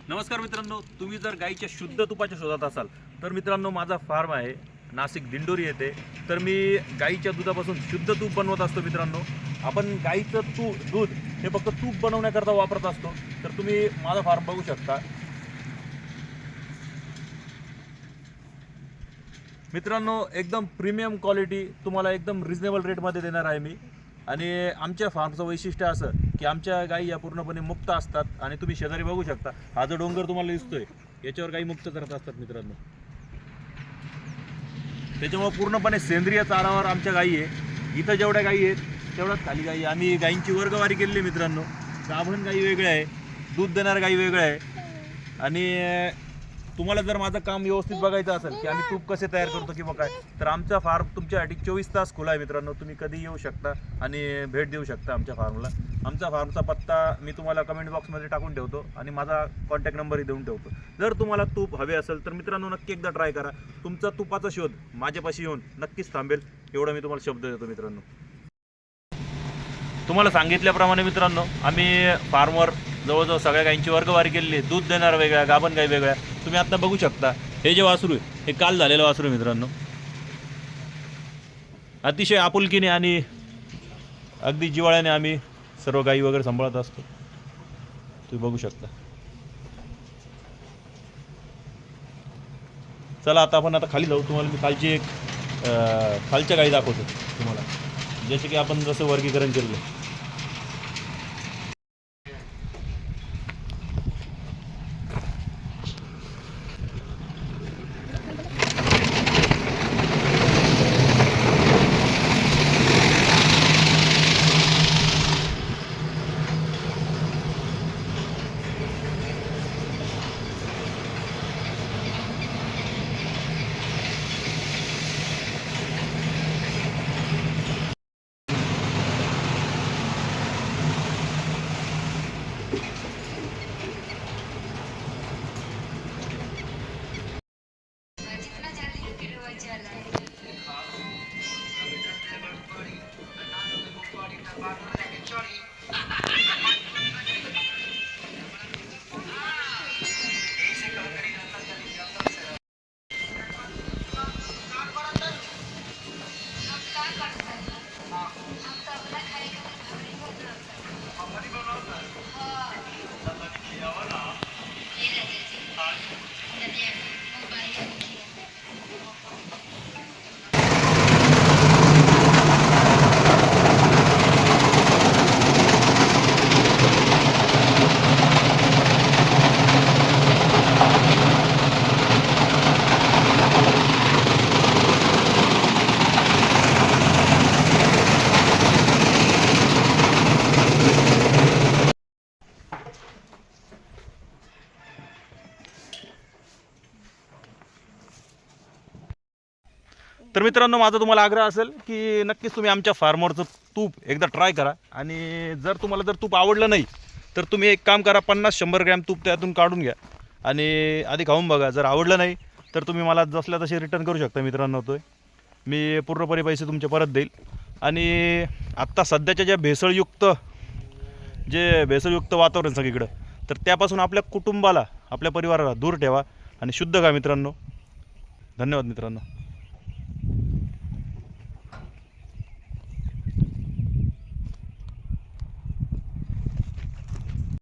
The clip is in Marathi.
नमस्कार मित्रांनो, तुम्ही जर गाईच्या शुद्ध तुपाच्या शोधात असाल तर मित्रांनो माझा फार्म आहे नाशिक दिंडोरी येथे। तर मी गाईच्या दुधापासून शुद्ध तूप बनवत असतो मित्रांनो। आपण गाईचं दूध हे फक्त तूप बनवण्याकरता वापरत असतो। तर तुम्ही माझा फार्म बघू शकता मित्रांनो, एकदम प्रीमियम क्वालिटी तुम्हाला एकदम रिजनेबल रेटमध्ये देणार आहे मी। आणि आमच्या फार्मचं वैशिष्ट्य असं की आमच्या गाई या पूर्णपणे मुक्त असतात। आणि तुम्ही शेजारी बघू शकता, हा जो डोंगर तुम्हाला दिसतोय याच्यावर गाई मुक्त करत असतात मित्रांनो। त्याच्यामुळे पूर्णपणे सेंद्रिय चारावर आमच्या गाई आहे। इथं जेवढ्या गाई आहेत तेवढ्याच खाली गाई। आम्ही गाईंची वर्गवारी केलेली मित्रांनो। गाभण गाई वेगळ्या आहे, दूध देणाऱ्या गाई वेगळ्या आहे। आणि तुम्हाला जर माझं काम व्यवस्थित बघायचं असेल की आम्ही तूप कसे तयार करतो किंवा काय, तर आमचा फार्म तुमच्यासाठी 24 तास खुला आहे मित्रांनो। तुम्ही कधी येऊ शकता आणि भेट देऊ शकता आमच्या फार्मला। आमचा फार्मचा पत्ता मी तुम्हाला कमेंट बॉक्समध्ये टाकून ठेवतो आणि माझा कॉन्टॅक्ट नंबरही देऊन ठेवतो। जर तुम्हाला तूप हवे असेल तर मित्रांनो नक्की एकदा ट्राय करा। तुमचा तुपाचा शोध माझ्यापाशी येऊन नक्कीच थांबेल, एवढा मी तुम्हाला शब्द देतो मित्रांनो। तुम्हाला सांगितल्याप्रमाणे मित्रांनो आम्ही फार्मवर जवळजवळ सगळ्या गायींची वर्गवारी केलेली आहे। दूध देणाऱ्या वेगळ्या, गाभण गाई वेगळ्या। तुम्ही आता बघू शकता हे जे वासरू आहे हे काल झालेलं वासरू मित्रांनो। अतिशय आपुलकीने आणि अगदी जिव्हाळ्याने आम्ही सर्व गाई वगैरे सांभाळत असतो, तुम्ही बघू शकता। चला आता आपण खाली जाऊ। तुम्हाला मी खालची एक खालच्या गाई दाखवतो तुम्हाला, जसे की आपण जसं वर्गीकरण केलं। तर मित्रांनो माझा तुम्हाला आग्रह असेल की नक्कीच तुम्ही आमच्या फार्मवरचं तूप एकदा ट्राय करा। आणि जर तुम्हाला तूप आवडलं नाही तर तुम्ही एक काम करा, 50-100 ग्रॅम तूप त्यातून काढून घ्या आणि आधी खाऊन बघा। जर आवडलं नाही तर तुम्ही मला जसल्या तसे रिटर्न करू शकता मित्रांनो। तो मी पूर्णपणे पैसे तुमचे परत देईल। आणि आत्ता सध्याच्या ज्या भेसळयुक्त वातावरण सगळीकडं, तर त्यापासून आपल्या कुटुंबाला, आपल्या परिवाराला दूर ठेवा आणि शुद्ध खा मित्रांनो। धन्यवाद मित्रांनो।